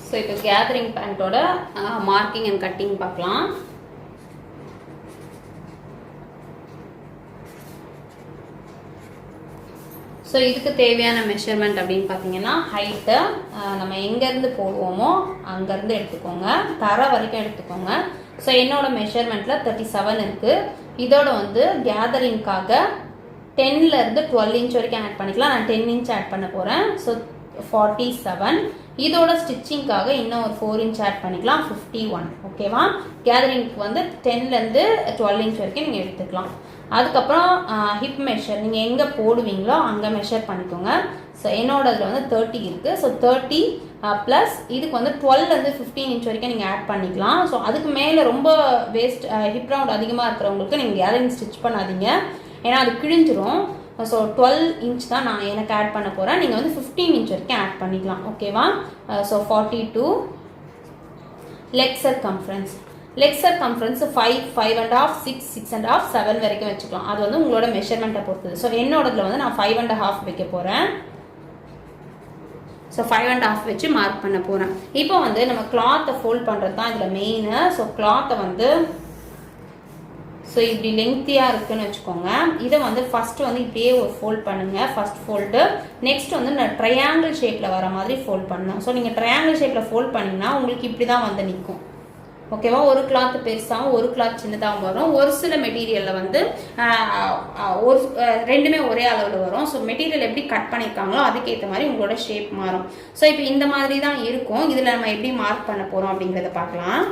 So இப்போ gathering பேண்ட்டோட marking and cutting பார்க்கலாம். So இதுக்கு தேவையான மெஷர்மெண்ட் அப்படின்னு பார்த்தீங்கன்னா ஹைட்டை நம்ம எங்கேருந்து போடுவோமோ அங்கேருந்து எடுத்துக்கோங்க, தர வரைக்கும் எடுத்துக்கோங்க. ஸோ என்னோட மெஷர்மெண்ட்டில் 37 இருக்குது. இதோட வந்து கேதரிங்காக 10லேருந்து 12 இன்ச் வரைக்கும் ஆட் பண்ணிக்கலாம். நான் 10 இன்ச் ஆட் பண்ண போகிறேன். ஸோ 47. இதோட ஸ்டிச்சிங்காக இன்னும் ஒரு 4 இன்ச் ஆட் பண்ணிக்கலாம், 51. ஓகேவா? கேதரிங்க்கு வந்து 10லேருந்து 12 இன்ச் வரைக்கும் நீங்கள் எடுத்துக்கலாம். அதுக்கப்புறம் ஹிப் மெஷர் நீங்கள் எங்கே போடுவீங்களோ அங்கே மெஷர் பண்ணிக்கோங்க. ஸோ என்னோட இதில் வந்து 30 இருக்குது. ஸோ 30 ப்ளஸ் இதுக்கு வந்து 12லேருந்து 15 இன்ச் வரைக்கும் நீங்கள் ஆட் பண்ணிக்கலாம். ஸோ அதுக்கு மேலே ரொம்ப வேஸ்ட் ஹிப் ரவுண்ட் அதிகமாக இருக்கிறவங்களுக்கு நீங்கள் கேதரிங் ஸ்டிச் பண்ணாதீங்க, ஏன்னா அது கிழிஞ்சிரும். ஸோ 12 இன்ச் தான் நான் எனக்கு ஆட் பண்ண போகிறேன். நீங்கள் வந்து 15 இன்ச் வரைக்கும் ஆட் பண்ணிக்கலாம். ஓகேவா? ஸோ 42. லெக் சர்கம்ஃபரன்ஸ் 5, 5.5, 6, 6.5, 7 வரைக்கும் வச்சுக்கலாம். அது வந்து உங்களோட மெஷர்மெண்ட்டை பொறுத்தது. ஸோ என்னோடதுல வந்து நான் 5.5 வைக்க போகிறேன். ஸோ 5.5 வச்சு மார்க் பண்ண போகிறேன். இப்போ வந்து நம்ம கிளாத்தை ஃபோல்ட் பண்ணுறது தான் இதில் மெயின். ஸோ கிளாத்தை வந்து ஸோ இப்படி லெங்க்த்தியாக இருக்குன்னு வச்சுக்கோங்க. இதை வந்து ஃபஸ்ட்டு வந்து இப்படியே ஒரு ஃபோல்ட் பண்ணுங்கள், ஃபஸ்ட் ஃபோல்டு. நெக்ஸ்ட் வந்து நான் ட்ரையாங்கிள் ஷேப்பில் வர மாதிரி ஃபோல்ட் பண்ணணும். ஸோ நீங்கள் ட்ரையாங்கிள் ஷேப்பில் ஃபோல்ட் பண்ணிங்கன்னா உங்களுக்கு இப்படி தான் வந்து நிற்கும். ஓகேவா? ஒரு கிளாத் பெருசாகவும் ஒரு கிளாத் சின்னதாகவும் வரும். ஒரு சில மெட்டீரியலில் வந்து ஒரு ரெண்டுமே ஒரே அளவில் வரும். ஸோ மெட்டீரியல் எப்படி கட் பண்ணியிருக்காங்களோ அதுக்கேற்ற மாதிரி உங்களோட ஷேப் மாறும். ஸோ இப்போ இந்த மாதிரி தான் இருக்கும். இதில் நம்ம எப்படி மார்க் பண்ண போகிறோம் அப்படிங்கிறத பார்க்கலாம்.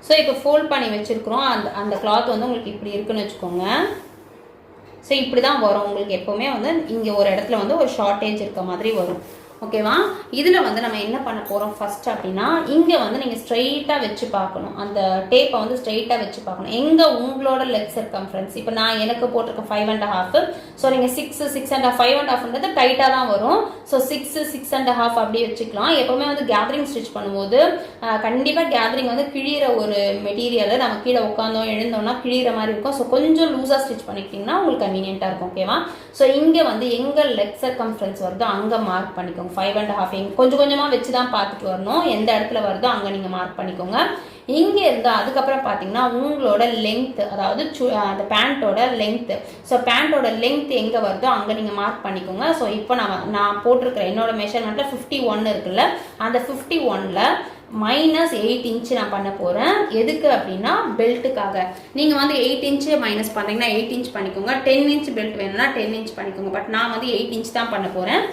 ஸோ இப்போ ஃபோல்ட் பண்ணி வச்சுருக்குறோம். அந்த கிளாத் வந்து உங்களுக்கு இப்படி இருக்குன்னு வச்சுக்கோங்க. ஸோ இப்படி தான் வரும் உங்களுக்கு. எப்போவுமே வந்து இங்கே ஒரு இடத்துல வந்து ஒரு ஷார்ட்டேஜ் இருக்க மாதிரி வரும். ஓகேவா? இதில் வந்து நம்ம என்ன பண்ண போகிறோம் ஃபஸ்ட் அப்படின்னா, இங்கே வந்து நீங்கள் ஸ்ட்ரெயிட்டாக வச்சு பார்க்கணும். அந்த டேப்பை வந்து ஸ்ட்ரெயிட்டாக வச்சு பார்க்கணும். எங்கே உங்களோட லெக் சர்கம்ஃபரன்ஸ், இப்போ நான் எனக்கு போட்டிருக்க 5.5. ஸோ நீங்கள் 6, 6.5, 5.5ன்றது டைட்டாக தான் வரும். ஸோ 6, 6.5 அப்படி வச்சுக்கலாம். எப்போவுமே வந்து கேதரிங் ஸ்டிச் பண்ணும்போது கண்டிப்பாக கேதரிங் வந்து கிழிகிற ஒரு மெட்டீரியலை நம்ம கீழே உட்காந்தோம் எழுந்தோம்னா கிழிகிற மாதிரி இருக்கும். ஸோ கொஞ்சம் லூஸாக ஸ்டிச் பண்ணிக்கிட்டிங்கன்னா உங்களுக்கு கன்வீனியண்ட்டாக இருக்கும். ஓகேவா? ஸோ இங்கே வந்து எங்கே லெக் சர்கம்ஃபரன்ஸ் வருதோ அங்கே மார்க் பண்ணிக்கோங்க. 5.5 கொஞ்சம் கொஞ்சமாக வச்சு தான் பார்த்துட்டு வரணும். எந்த இடத்துல வருதோ அங்கே நீங்கள் மார்க் பண்ணிக்கோங்க. இங்கே இருந்து அதுக்கப்புறம் பார்த்தீங்கன்னா உங்களோட லென்த், அதாவது அந்த பேண்ட்டோட லென்த். ஸோ பேண்ட்டோட லென்த் எங்கே வருதோ அங்கே நீங்கள் மார்க் பண்ணிக்கோங்க. ஸோ இப்போ நான் போட்டிருக்கிறேன் என்னோட மெஷர்மெண்ட்டில் 51 இருக்குல்ல, அந்த 51ல் -8 இன்ச்சு நான் பண்ண போகிறேன். எதுக்கு அப்படின்னா பெல்ட்டுக்காக. நீங்கள் வந்து 8 இன்ச்சு மைனஸ் பண்ணுறீங்கன்னா 8 இன்ச் பண்ணிக்கோங்க. 10 இன்ச் பெல்ட் வேணும்னா 10 இன்ச் பண்ணிக்கோங்க. பட் நான் வந்து 8 இன்ச் தான் பண்ண போகிறேன்.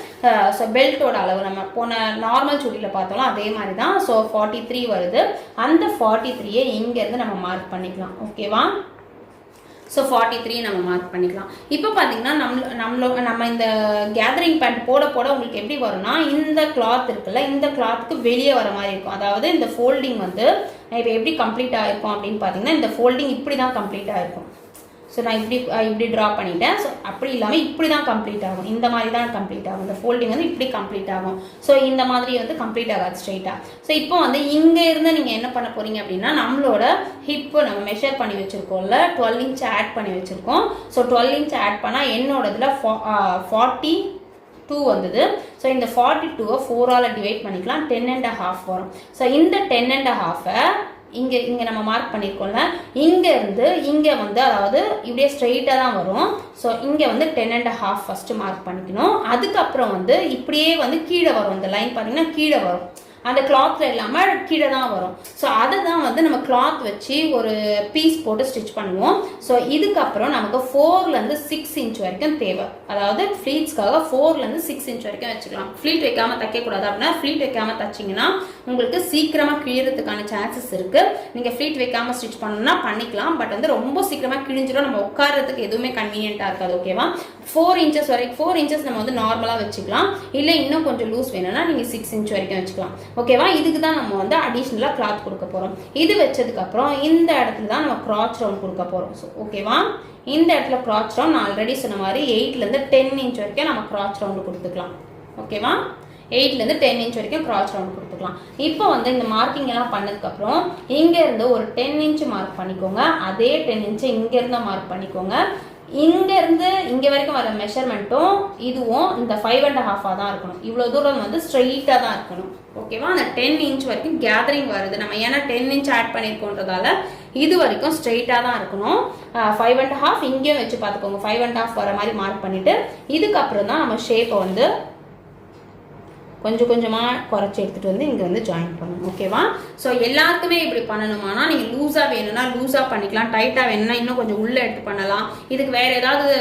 ஸோ பெல்ட்டோட அளவு நம்ம போன நார்மல் சுடியில் பார்த்தோம்னா அதே மாதிரி தான். ஸோ 43 வருது. அந்த 43யை இங்கேருந்து நம்ம மார்க் பண்ணிக்கலாம். ஓகேவா? ஸோ 43 நம்ம மார்க் பண்ணிக்கலாம். இப்போ பார்த்தீங்கன்னா நம்ம இந்த கேதரிங் பேண்ட் போட உங்களுக்கு எப்படி வரும்னா, இந்த கிளாத் இருக்குல்ல, இந்த கிளாத்துக்கு வெளியே வர மாதிரி இருக்கும். அதாவது இந்த ஃபோல்டிங் வந்து இப்போ எப்படி கம்ப்ளீட் ஆகிருக்கும் அப்படின்னு பார்த்தீங்கன்னா, இந்த ஃபோல்டிங் இப்படி தான் கம்ப்ளீட் ஆகிருக்கும். ஸோ நான் இப்படி ட்ரா பண்ணிட்டேன். ஸோ அப்படி இல்லாமல் இப்படி தான் கம்ப்ளீட் ஆகும். இந்த மாதிரி தான் கம்ப்ளீட் ஆகும். இந்த ஃபோல்டிங் வந்து இப்படி கம்ப்ளீட் ஆகும். ஸோ இந்த மாதிரி வந்து கம்ப்ளீட் ஆகாது ஸ்ட்ரெயிட்டாக. ஸோ இப்போ வந்து இங்கே இருந்து நீங்கள் என்ன பண்ண போகிறீங்க அப்படின்னா, நம்மளோட ஹிப்பு நம்ம மெஷர் பண்ணி வச்சுருக்கோம்ல, 12 இன்ச் ஆட் பண்ணி வச்சுருக்கோம். ஸோ 12 இன்ச் ஆட் பண்ணால் என்னோட இதில் 42 வந்தது. ஸோ இந்த 42வை 4ஆல் டிவைட் பண்ணிக்கலாம். 10.5 வரும். ஸோ இந்த 10.5-ஐ இங்கே நம்ம மார்க் பண்ணியிருக்கோம்ல, இங்கேருந்து இங்கே வந்து அதாவது இப்படியே ஸ்ட்ரெயிட்டாக தான் வரும். ஸோ இங்கே வந்து 10.5 ஃபஸ்ட்டு மார்க் பண்ணிக்கணும். அதுக்கப்புறம் வந்து இப்படியே வந்து கீழே வரும். இந்த லைன் பார்த்தீங்கன்னா கீழே வரும். அந்த கிளாத்தில் இல்லாமல் கீழே தான் வரும். ஸோ அதை தான் வந்து நம்ம கிளாத் வச்சு ஒரு பீஸ் போட்டு ஸ்டிச் பண்ணுவோம். ஸோ இதுக்கப்புறம் நமக்கு 4லேருந்து 6 இன்ச் வரைக்கும் தேவை. அதாவது ஃப்ளீட்ஸ்க்காக 4லேருந்து 6 இன்ச் வரைக்கும் வச்சுக்கலாம். ஃப்ளீட் வைக்காமல் தைக்கக்கூடாது. அப்படின்னா ஃப்ளீட் வைக்காமல் தைச்சிங்கன்னா உங்களுக்கு சீக்கிரமாக கிழியறதுக்கான சான்சஸ் இருக்குது. நீங்கள் ஃப்ளீட் வைக்காமல் ஸ்டிச் பண்ணணும்னா பண்ணிக்கலாம். பட் வந்து ரொம்ப சீக்கிரமாக கிழிஞ்சிடும். நம்ம உட்காரத்துக்கு எதுவுமே கன்வீனியண்ட்டாக இருக்காது. ஓகேவா? 4 இன்ச்சஸ் வரைக்கும் 4 இன்ச்சஸ் நம்ம வந்து நார்மலாக வச்சுக்கலாம். இல்லை இன்னும் கொஞ்சம் லூஸ் வேணும்னா நீங்கள் 6 இன்ச் வரைக்கும் வச்சுக்கலாம். ஓகேவா? இதுக்கு தான் நம்ம வந்து அடிஷ்னலாக கிளாத் கொடுக்க போகிறோம். இது வச்சதுக்கப்புறம் இந்த இடத்துல தான் நம்ம கிராச் ரவுண்ட் கொடுக்க போகிறோம். ஸோ ஓகேவா? இந்த இடத்துல கிராச் ரவுண்ட் நான் ஆல்ரெடி சொன்ன மாதிரி 8லேருந்து 10 இன்ச் வரைக்கும் நம்ம கிராச் ரவுண்டு கொடுத்துக்கலாம். ஓகேவா? 8லேருந்து 10 இன்ச் வரைக்கும் கிராஸ் ரவுண்ட் கொடுத்துக்கலாம். இப்போ வந்து இந்த மார்க்கிங் எல்லாம் பண்ணதுக்கப்புறம் இங்கேருந்து ஒரு 10 இன்ச் மார்க் பண்ணிக்கோங்க. அதே 10 இன்ச்சை இங்கேருந்து மார்க் பண்ணிக்கோங்க. இங்கேருந்து இங்கே வரைக்கும் வர மெஷர்மெண்ட்டும் இதுவும் இந்த 5.5 தான் இருக்கணும். இவ்வளோ தூரம் வந்து ஸ்ட்ரெயிட்டாக தான் இருக்கணும். ஓகேவா? அந்த 10 இன்ச் வரைக்கும் கேதரிங் வருது. நம்ம ஏன்னா 10 இன்ச் ஆட் பண்ணியிருக்கோன்றதால இது வரைக்கும் ஸ்ட்ரெயிட்டாக தான் இருக்கணும். 5.5 இங்கேயும் வச்சு பார்த்துக்கோங்க. 5.5 வர மாதிரி மார்க் பண்ணிவிட்டு இதுக்கப்புறம் தான் நம்ம ஷேப்பை வந்து கொஞ்சம் கொஞ்சமாக குறைச்சி எடுத்துகிட்டு வந்து இங்கே வந்து ஜாயின் பண்ணணும். ஓகேவா? ஸோ எல்லாருக்குமே இப்படி பண்ணணுமானா நீங்கள் லூஸாக வேணும்னா லூஸாக பண்ணிக்கலாம், டைட்டாக வேணும்னா இன்னும் கொஞ்சம் உள்ளே எடுத்து பண்ணலாம். இதுக்கு வேறு ஏதாவது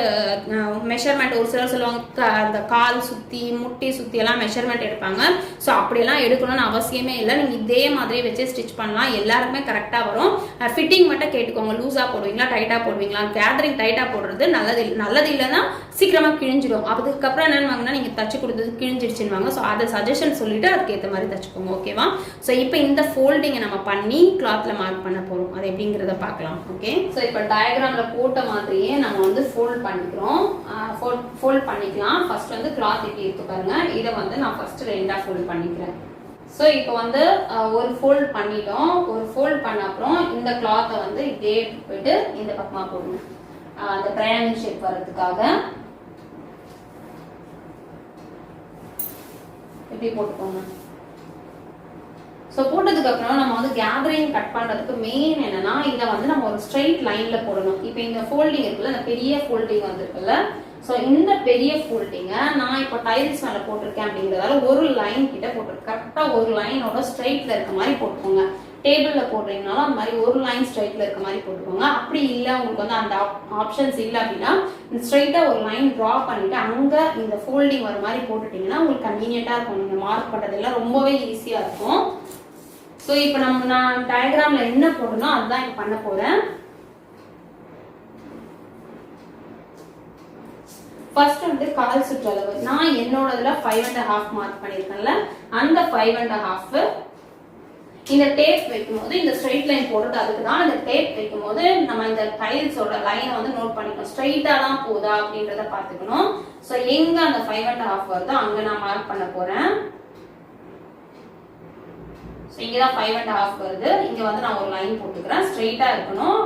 மெஷர்மெண்ட் ஒரு சிலர் சொல்லுவாங்க அந்த கால் சுற்றி முட்டி சுற்றி எல்லாம் மெஷர்மெண்ட் எடுப்பாங்க. ஸோ அப்படியெல்லாம் எடுக்கணும்னு அவசியமே இல்லை. நீங்கள் இதே மாதிரி வச்சு ஸ்டிச் பண்ணலாம். எல்லாருக்குமே கரெக்டாக வரும். ஃபிட்டிங் மட்டும் கேட்டுக்கோங்க. லூஸாக போடுவீங்களா டைட்டாக போடுவீங்களா? கேதரிங் டைட்டாக போடுறது நல்லது இல்லைன்னா சீக்கிரமாக கிழிஞ்சிடும். அதுக்கப்புறம் என்னன்னு வாங்கினா நீங்கள் தச்சு கொடுத்தது கிழிஞ்சிடுச்சுன்னு. ஸோ அதை சஜஷன் சொல்லிட்டு அதுக்கேற்ற மாதிரி தச்சுக்கோங்க. ஓகேவா? ஸோ இப்போ இந்த ஃபோல்டிங்கை நம்ம பண்ணி கிளாத்ல மார்க் பண்ண போறோம். அது எப்படிங்கிறத பார்க்கலாம். ஓகே? ஸோ இப்போ டயக்ராம்ல போட்ட மாதிரியே நம்ம வந்து ஃபோல்ட் பண்ணிக்கிறோம். ஃபோல்ட் பண்ணிக்கலாம். ஃபர்ஸ்ட் வந்து கிளாத் எப்படி இருக்கு பாருங்க. இதை வந்து நான் ஃபர்ஸ்ட் 2ஆ ஃபோல்ட் பண்ணிக்கிறேன். ஸோ இப்போ வந்து ஒரு ஃபோல்ட் பண்ணிட்டோம். ஒரு ஃபோல்ட் பண்ண அப்புறம் இந்த கிளாத்தை வந்து இப்படியே போயிட்டு இந்த பக்கமாக போடணும். அந்த ட்ரையாங்கிள் ஷேப் வர்றதுக்காக இப்படி போட்டுக்கோங்க. ஸோ போட்டதுக்கு அப்புறம் நம்ம வந்து கேதரிங் கட் பண்றதுக்கு மெயின் என்னன்னா இதை வந்து நம்ம ஒரு ஸ்ட்ரைட் லைன்ல போடணும். இப்போ இந்த ஃபோல்டிங் இருக்குல்ல, இந்த பெரிய ஃபோல்டிங் வந்துருக்குல்ல, ஸோ இந்த பெரிய ஃபோல்டிங்கை நான் இப்போ டைல்ஸ் மேலே போட்டிருக்கேன் அப்படிங்கிறதால ஒரு லைன் கிட்ட போட்டிருக்கேன். கரெக்டாக ஒரு லைனோட ஸ்ட்ரைட்ல இருக்க மாதிரி போட்டுக்கோங்க. டேபிளில் போடுறீங்கனாலும் அந்த மாதிரி ஒரு லைன் ஸ்ட்ரைட்ல இருக்க மாதிரி போட்டுக்கோங்க. அப்படி இல்லை உங்களுக்கு வந்து அந்த ஆப்ஷன்ஸ் இல்லை அப்படின்னா ஸ்ட்ரைட்டாக ஒரு லைன் ட்ரா பண்ணிட்டு அங்கே இந்த ஃபோல்டிங் வர மாதிரி போட்டுட்டீங்கன்னா உங்களுக்கு கன்வீனியன்ட்டாக இருக்கும். நீங்கள் மார்க் பண்ணுறதெல்லாம் ரொம்பவே ஈஸியாக இருக்கும். ஸோ இப்போ நான் டயக்ராமில் என்ன போடணும் அதுதான் இப்போ பண்ண போகிறேன். ஃபர்ஸ்ட் வந்து கால் சுற்றளவு நான் என்னோடதுல 5.5 மார்க் பண்ணியிருக்கேன்ல, அந்த 5.5 இந்த டேப் வைக்கும் போது இந்த ஸ்ட்ரைட் லைன் போடுறது அதுக்கு தான். இந்த டேப் வைக்கும் போது நம்ம இந்த டைல்ஸோட லைனை வந்து நோட் பண்ணிக்கணும். ஸ்ட்ரைட்டா தான் போதா அப்படின்றத பார்த்துக்கணும். ஸோ எங்க அந்த 5.5 வருதோ அங்க நான் மார்க் பண்ண போறேன். ஸோ இங்கதான் 5.5 வருது. இங்க வந்து நான் ஒரு லைன் போட்டுக்கிறேன். ஸ்ட்ரைட்டா இருக்கணும்.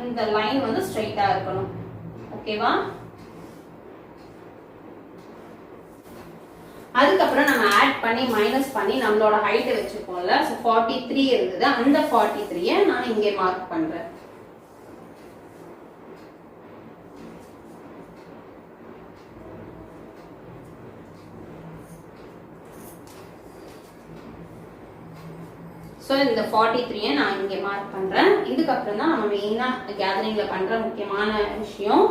இந்த லைன் வந்து ஸ்ட்ரைட்டா இருக்கணும். ஓகேவா? அதுக்கப்புறம் நம்ம ஆட் பண்ணி மைனஸ் பண்ணி நம்மளோட ஹைட் வச்சிருக்கோம்ல, ஸோ 43 இருந்தது. அந்த 43 நான் இங்கே மார்க் பண்றேன். ஸோ இந்த 43 நான் இங்கே மார்க் பண்றேன். இதுக்கப்புறம் தான் நம்ம மெயினா கேதரிங்ல பண்ற முக்கியமான விஷயம்.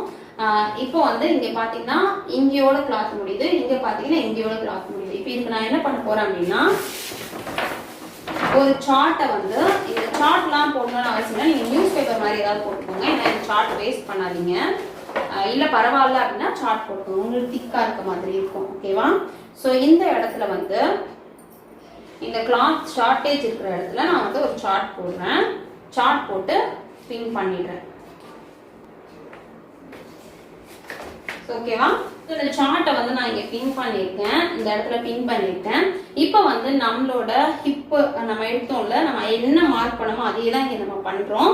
இப்போ வந்து இங்க பாத்தீங்கன்னா இங்கயோட கிளாத் முடியுது, இங்க பாத்தீங்கன்னா இங்கயோட கிளாத் முடியுது. இப்போ இதுக்கு நான் என்ன பண்ண போறேன் அப்படின்னா ஒரு சார்ட்டை வந்து இந்த சார்ட்லாம் போடணும்னு அவசியம் இல்லை. நீங்க நியூஸ் பேப்பர் மாதிரி ஏதாவது போட்டுக்கோங்க. ஏன்னா இந்த சார்ட் வேஸ்ட் பண்ணாதீங்க. இல்ல பரவாயில்ல அப்படின்னா சார்ட் போட்டுக்கோங்க. உங்களுக்கு திக்கா இருக்க மாதிரி இருக்கும். ஓகேவா? ஸோ இந்த இடத்துல வந்து இந்த கிளாத் ஷார்டேஜ் இருக்கிற இடத்துல நான் வந்து ஒரு சார்ட் போடுறேன். சார்ட் போட்டு பின் பண்ணிடுறேன். ஓகேவா? இந்த சார்ட்டை வந்து நான் இங்க பின் பண்ணிருக்கேன். இந்த இடத்துல பின் பண்ணிருக்கேன். இப்போ வந்து நம்மளோட ஹிப் நம்ம எடுத்தோம்ல, நம்ம என்ன மார்க் பண்ணமோ அதே தான் இங்க நம்ம பண்றோம்.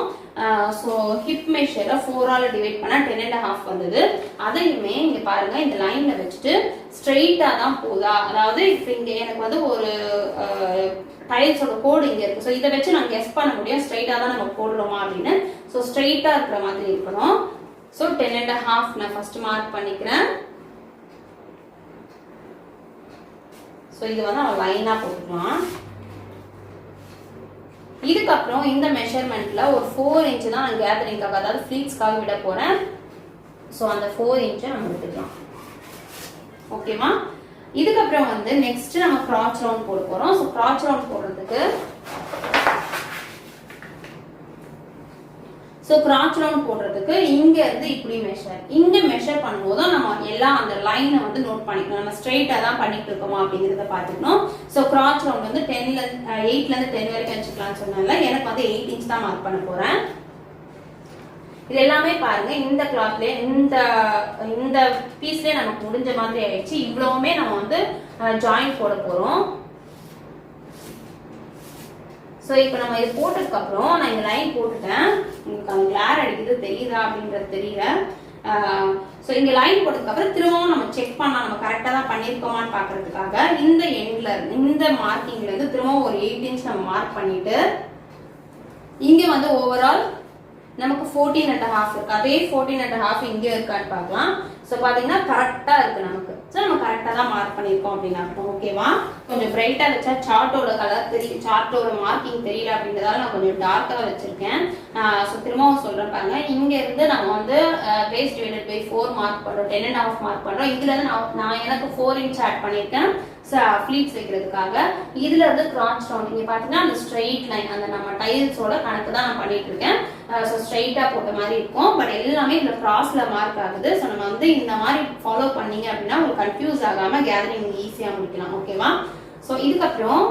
ஸோ ஹிப் மெஷரை 4ஆல டிவைட் பண்ணா 10.5 வந்தது. அதையுமே இங்க பாருங்க இந்த லைன்ல வச்சுட்டு ஸ்ட்ரெயிட்டா தான் போதா, அதாவது இப்போ இங்க எனக்கு வந்து ஒரு டைல்ஸோட கோடு இங்க இருக்கு. ஸோ இதை வச்சு நான் கெஸ் பண்ண முடியும் ஸ்ட்ரெயிட்டா தான் நம்ம போடுறோமா அப்படின்னு. ஸோ ஸ்ட்ரெயிட்டா இருக்கிற மாதிரி இருக்கணும். ஸோ 10.5 நான் ஃபர்ஸ்ட் மார்க் பண்ணிக்கிறேன். ஸோ இது வந்து நம்ம லைனா போட்டுக்கலாம். இதுக்கப்புறம் இந்த மெஷர்மெண்ட்ல ஒரு 4 இன்ச் தான் நான் கேதரிங்காக அதாவது ஃப்ளீட்ஸ்க்காக விட போறேன். ஸோ அந்த 4 இன்ச்சை நம்ம விட்டுக்கலாம். ஓகேவா? இதுக்கப்புறம் வந்து நெக்ஸ்ட் நம்ம கிராச் ரவுண்ட் போட போறோம். ஸோ கிராச் ரவுண்ட் போடுறதுக்கு கிராச் ரவுண்ட் போடுறதுக்கு இங்க இருந்து இப்படி இங்க மெஷர் பண்ணும்போது நம்ம எல்லாம் அந்த லைனை வந்து நோட் பண்ணிக்கணும். நம்ம ஸ்ட்ரெயிட்டா தான் பண்ணிட்டு இருக்கோமா அப்படிங்கறத பாத்துக்கணும். ஸோ கிராச் ரவுண்ட் வந்து 8ல இருந்து 10 வரைக்கும் வச்சுக்கலாம்னு சொன்னால எனக்கு வந்து 8 இன்ச் தான் மார்க் பண்ண போறேன். இது எல்லாமே பாருங்க இந்த கிளாத்ல இந்த பீஸ்லயே நமக்கு முடிஞ்ச மாதிரி ஆயிடுச்சு. இவ்வளவுமே நம்ம வந்து ஜாயின் போட போகிறோம். ஸோ இப்போ நம்ம இது போட்டதுக்கப்புறம் நான் இந்த லைன் போட்டுட்டேன். உங்களுக்கு அந்த கிளார் அடிக்குது தெரியுதா அப்படின்றது தெரியல. ஸோ இங்கே லைன் போட்டதுக்கப்புறம் திரும்பவும் நம்ம செக் பண்ணலாம் நம்ம கரெக்டாக தான் பண்ணியிருக்கோமான்னு பார்க்கறதுக்காக இந்த எண்டில் இந்த மார்க்கிங்லேருந்து திரும்பவும் ஒரு 8 இன்ச் நம்ம மார்க் பண்ணிட்டு இங்கே வந்து ஓவரால் நமக்கு 14.5 இருக்கு. அதே 14.5 இங்கே இருக்கான்னு பார்க்கலாம். ஸோ பார்த்தீங்கன்னா கரெக்டாக இருக்குது நமக்கு. ஸோ நம்ம கரெக்டாக தான் மார்க் பண்ணியிருக்கோம் அப்படின்னு அர்த்தம். ஓகேவா? கொஞ்சம் பிரைட்டாக வச்சா சார்ட்டோட கலர் தெரியும், சார்ட்டோட மார்க்கிங் தெரியல அப்படின்றதால நான் கொஞ்சம் டார்க்காக வச்சுருக்கேன். ஸோ திரும்பவும் சொல்கிறேன் பாருங்க. இங்கேருந்து நம்ம வந்து பேஸ் டிவைடட் பை 4 மார்க் பண்ணுறோம், 10.5 மார்க் பண்ணுறோம். இதுலேருந்து நான் எனக்கு 4 இன்ச் ஆட் பண்ணியிருக்கேன் ஃப்ளீட்ஸ் வைக்கிறதுக்காக. இதுல இருந்து கிராஸ் ரவுண்ட் இங்க பாத்தீங்கன்னா அந்த ஸ்ட்ரைட் லைன் அந்த நம்ம டைல்ஸோட கணக்கு தான் நான் பண்ணிட்டு இருக்கேன். ஸோ ஸ்ட்ரைட்டா போட்ட மாதிரி இருக்கும். பட் எல்லாமே இதுல கிராஸ்ல மார்க் ஆகுது. ஸோ நம்ம வந்து இந்த மாதிரி ஃபாலோ பண்ணீங்க அப்படின்னா உங்களுக்கு கன்ஃபியூஸ் ஆகாம கேதரிங் ஈஸியா முடிக்கலாம். ஓகேவா? ஸோ இதுக்கப்புறம்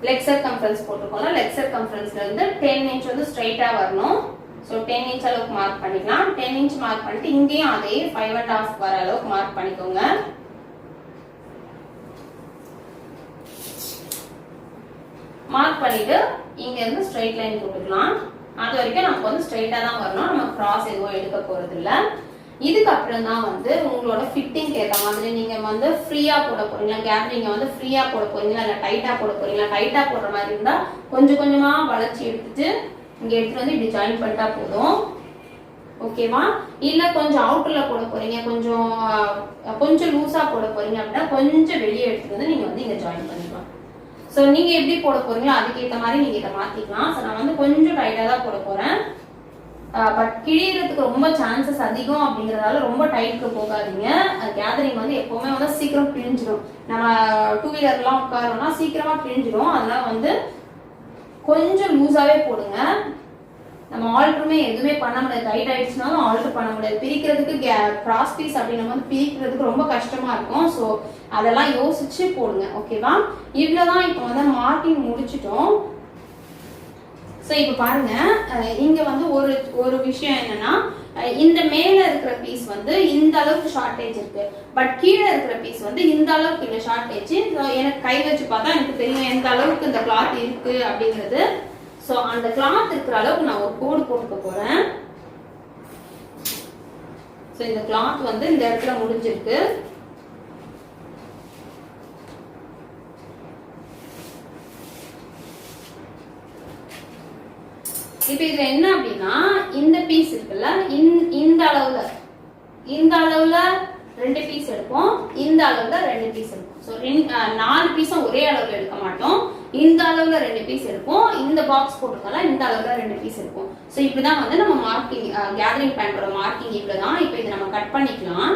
லெக் சர்கம்ஃபரன்ஸ் போட்டுக்கோங்க. லெக் சர்கம்ஃபரன்ஸ்ல இருந்து 10 இன்ச் வந்து ஸ்ட்ரைட்டா வரணும். ஸோ 10 இன்ச் அளவுக்கு மார்க் பண்ணிக்கலாம். 10 இன்ச் மார்க் பண்ணிட்டு இங்கேயும் அதே 5.5 வர அளவுக்கு மார்க் பண்ணிக்கோங்க. மார்க் பண்ணிட்டு இங்க இருந்து ஸ்ட்ரைட் லைன் போட்டுக்கலாம். அது வரைக்கும் நமக்கு வந்து ஸ்ட்ரைட்டா தான் வரணும். நம்ம கிராஸ் எதுவும் எடுக்க போறது இல்ல. இதுக்கப்புறம் தான் வந்து உங்களோட ஃபிட்டிங் ஏற்ற மாதிரி நீங்க வந்து ஃப்ரீயா போட போறீங்களா, கேதரிங்க வந்து ஃப்ரீயா போட போறீங்களா இல்ல டைட்டா போட போறீங்களா. டைட்டா போடுற மாதிரி இருந்தா கொஞ்சம் கொஞ்சமா வளைச்சி எடுத்துட்டு இங்க எடுத்துட்டு வந்து இப்படி ஜாயின் பண்ணிட்டா போதும். ஓகேவா? இல்ல கொஞ்சம் அவுட்டர்ல போட போறீங்க, கொஞ்சம் லூஸா போட போறீங்க அப்படின்னா கொஞ்சம் வெளியே எடுத்துட்டு வந்து நீங்க வந்து இங்க ஜாயின் பண்ணிக்கலாம். ஸோ நீங்க எப்படி போட போறீங்களோ அதுக்கேற்ற மாதிரி நீங்க இதை மாத்திக்கலாம். ஸோ நான் வந்து கொஞ்சம் டைட்டா தான் போட போறேன். பட் கிழியறதுக்கு ரொம்ப சான்சஸ் அதிகம் அப்படிங்கறதால ரொம்ப டைட்டுக்கு போகாதீங்க. கேதரிங் வந்து எப்பவுமே வந்து சீக்கிரம் பிழிஞ்சிடும். நம்ம 2 வீலர்லாம் உட்காரோம்னா சீக்கிரமா பிழிஞ்சிடும். அதனால வந்து கொஞ்சம் லூஸாவே போடுங்க. நம்ம ஆல்டருமே எதுவுமே பண்ண முடியாது. டைட் ஆயிடுச்சுனாலும் ஆல்டர் பண்ண முடியாது. பிரிக்கிறதுக்கு கிராஸ் பீஸ் அப்படின்னு வந்து பிரிக்கிறதுக்கு ரொம்ப கஷ்டமா இருக்கும். ஸோ அதெல்லாம் யோசிச்சு போடுங்க. ஓகேவா? இவ்வளவுதான். இப்போ வந்து மார்க்கிங் முடிச்சிட்டோம். ஸோ இப்போ பாருங்க, இங்க வந்து ஒரு விஷயம் என்னன்னா இந்த மேல இருக்கிற பீஸ் வந்து இந்த அளவுக்கு ஷார்டேஜ் இருக்கு. பட் கீழே இருக்கிற பீஸ் வந்து இந்த அளவுக்கு இல்லை ஷார்டேஜ். எனக்கு கை வச்சு பார்த்தா எனக்கு தெரியும் எந்த அளவுக்கு இந்த கிளாத் இருக்கு அப்படிங்கிறது. ஸோ அந்த கிளாத் இருக்கிற அளவுக்கு நான் ஒரு கோடு போட்டுக்க போறேன். ஸோ இந்த கிளாத் வந்து இந்த இடத்துல முடிஞ்சிருக்கு. இப்ப இதுல என்ன அப்படின்னா இந்த பீஸ் இருக்குல்ல, இந்த அளவுல 2 பீஸ் எடுப்போம், இந்த அளவுல 2 பீஸ் எடுப்போம். ஸோ 4 பீஸும் ஒரே அளவுல எடுக்க மாட்டோம். இந்த அளவுல 2 பீஸ் எடுப்போம். இந்த பாக்ஸ் போட்டுக்கலாம், இந்த அளவுல 2 பீஸ் எடுப்போம். ஸோ இப்படிதான் வந்து நம்ம மார்க்கிங் கேதரிங் பேண்டோட மார்க்கிங் இவ்வளவுதான். இப்போ இதை நம்ம கட் பண்ணிக்கலாம்.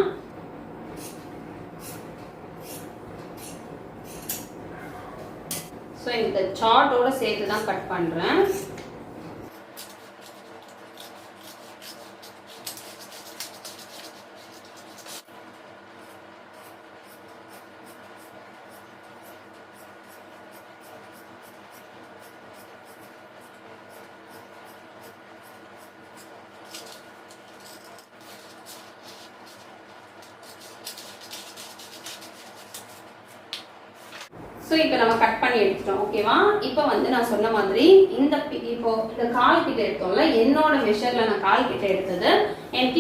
ஸோ இந்த சார்ட்டோட சேர்த்து தான் கட் பண்றேன். ஸோ இப்போ நம்ம கட் பண்ணி எடுத்துட்டோம். ஓகேவா? இப்போ வந்து நான் சொன்ன மாதிரி இந்த கால் கிட்ட எடுத்தோம்ல, என்னோட மெஷர்ல நான் கால் கிட்ட எடுத்தது எனக்கு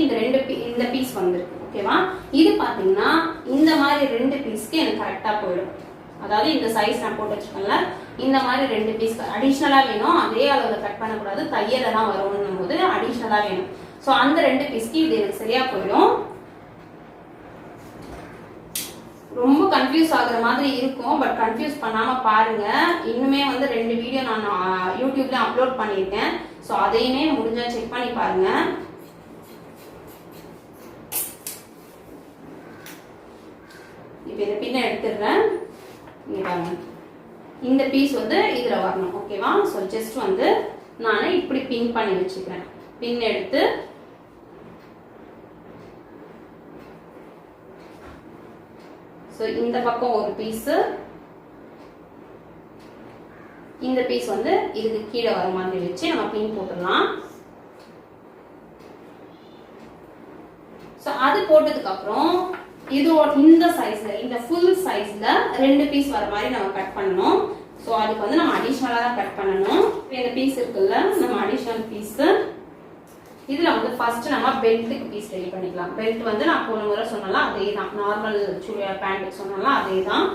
இந்த பீஸ் வந்திருக்கு. ஓகேவா? இது பாத்தீங்கன்னா இந்த மாதிரி 2 பீஸ்க்கு எனக்கு கரெக்டா போயிடும். அதாவது இந்த சைஸ் நான் போட்டு வச்சுக்கோங்க. இந்த மாதிரி 2 பீஸ் அடிஷ்னலா வேணும். அதே அளவுல கட் பண்ணக்கூடாது, தையல தான் வரும்னும் போது அடிஷ்னலா வேணும். ஸோ அந்த 2 பீஸ்க்கு இது எனக்கு சரியா போயிடும். ரொம்ப கன்ஃபியூஸ் ஆகுற மாதிரி இருக்கும். பட் கன்ஃபியூஸ் பண்ணாம பாருங்க. இன்னுமே வந்து 2 வீடியோ நான் யூடியூப்ல அப்லோட் பண்ணியிருக்கேன். ஸோ அதையுமே முடிஞ்சா செக் பண்ணி பாருங்க. இப்போ இதை பின்ன எடுத்துடுறேன். இங்க பாருங்க, இந்த பீஸ் வந்து இதுல வரணும். ஓகேவா? ஸோ ஜஸ்ட் வந்து நான் இப்படி பின் பண்ணி வச்சுக்கிறேன். பின் எடுத்து ஸோ இந்த பக்கம் ஒரு பீஸு, இந்த பீஸ் வந்து இதுக்கு கீழே வர மாதிரி வச்சு நம்ம பின் போட்டுடலாம். ஸோ அது போட்டதுக்கு அப்புறம் இது இந்த சைஸ்ல, இந்த ஃபுல் சைஸ்ல 2 பீஸ் வர மாதிரி நம்ம கட் பண்ணணும். ஸோ அதுக்கு வந்து நம்ம அடிஷ்னலாக தான் கட் பண்ணணும். இந்த பீஸ் இருக்குல்ல, நம்ம அடிஷ்னல் பீஸ் இதுல வந்து ஃபர்ஸ்ட் நம்ம பெல்ட்டுக்கு பீஸ் ரெடி பண்ணிக்கலாம். பெல்ட் வந்து நான் போன முறை சொன்னாலும் அதே தான், நார்மல் சுடிதார் பேண்ட்டுக்கு சொன்னாலும் அதே தான்.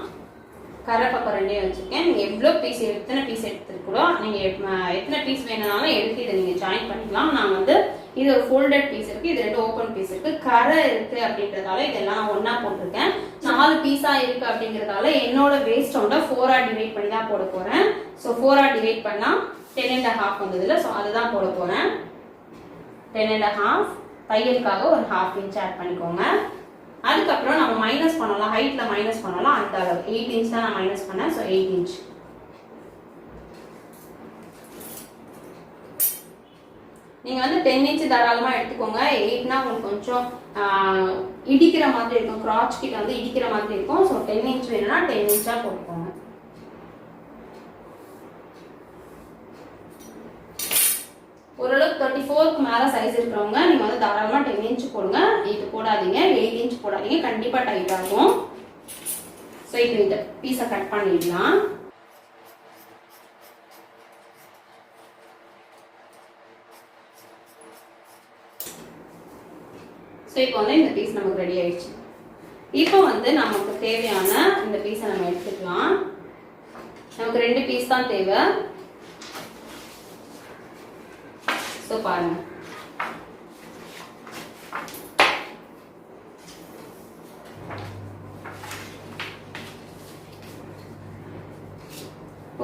கரை பக்கம் 2 வச்சிருக்கேன். நீங்க எவ்வளோ பீஸ், எத்தனை பீஸ் எடுத்துருக்கோ நீங்க எத்தனை பீஸ் வேணும்னாலும் எடுத்து இதை நீங்க ஜாயின் பண்ணிக்கலாம். நான் வந்து இது ஒரு ஃபோல்டட் பீஸ் இருக்கு, இது 2 ஓப்பன் பீஸ் இருக்கு. கரை இருக்கு அப்படின்றதால இதெல்லாம் நான் ஒன்னா போட்டிருக்கேன். 4 பீஸா இருக்கு அப்படிங்கறதால என்னோட வேஸ்ட் ரவுண்ட 4ஆ டிவைட் பண்ணி தான் போட போறேன். ஸோ 4ஆ டிவைட் பண்ணா 10.5 வந்ததுல, ஸோ அதுதான் போட போறேன். 10.5 தையலுக்காக ஒரு 1/2 இன்ச் ஆட் பண்ணிக்கோங்க. அதுக்கப்புறம் நம்ம மைனஸ் பண்ணலாம், ஹைட்ல மைனஸ் பண்ணலாம். அந்த அளவு 8 இன்ச் தான் நான் மைனஸ் பண்ணேன். So 8 inch. நீங்க வந்து 10 இன்ச் தாராளமா எடுத்துக்கோங்க. 8னா உங்களுக்கு கொஞ்சம் இடிக்கிற மாதிரி இருக்கும், கிராச் கிட்ட வந்து இடிக்கிற மாதிரி இருக்கும். ஸோ 10 இன்ச் வேணும்னா 10 இன்ச்சா போட்டுக்கோங்க. ஓரளவுக்கு 34க்கு மேல சைஸ் இருக்கிறவங்க நீங்க வந்து தாராளமா 10 இன்ச் போடுங்க. இது போடாதீங்க, 8 இன்ச் போடாதீங்க, கண்டிப்பா டைட் ஆகும். ஸோ இப்போ இந்த பீஸை கட் பண்ணிடலாம். ஸோ இப்போ வந்து இந்த பீஸ் நமக்கு ரெடி ஆயிடுச்சு. இப்போ வந்து நமக்கு தேவையான இந்த பீஸை நம்ம எடுத்துக்கலாம். நமக்கு 2 பீஸ் தான் தேவை. ஸோ பாருங்க,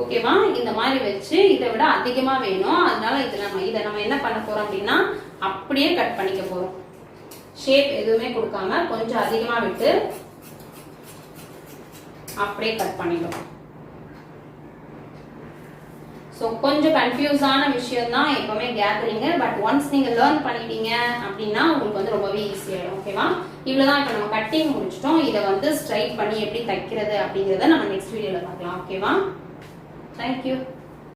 ஓகேவா? இந்த மாதிரி வச்சு இதை விட அதிகமா வேணும், அதனால இதை நம்ம என்ன பண்ண போறோம் அப்படின்னா அப்படியே கட் பண்ணிக்க போறோம். ஷேப் எதுவுமே கொடுக்காம கொஞ்சம் அதிகமா விட்டு அப்படியே கட் பண்ணிடுவோம். ஸோ கொஞ்சம் கன்ஃபியூஸான விஷயம் தான் எப்பவுமே கேதரிங். பட் ஒன்ஸ் நீங்க லேர்ன் பண்ணிட்டீங்க அப்படின்னா உங்களுக்கு வந்து ரொம்பவே ஈஸியாயிடும். ஓகேவா? இவ்வளவுதான். இப்போ நம்ம கட்டிங் முடிச்சிட்டோம். இதை வந்து ஸ்ட்ரைட் பண்ணி எப்படி தைக்கிறது அப்படிங்கிறத நம்ம நெக்ஸ்ட் வீடியோல பார்க்கலாம். ஓகேவா? தேங்க்யூ.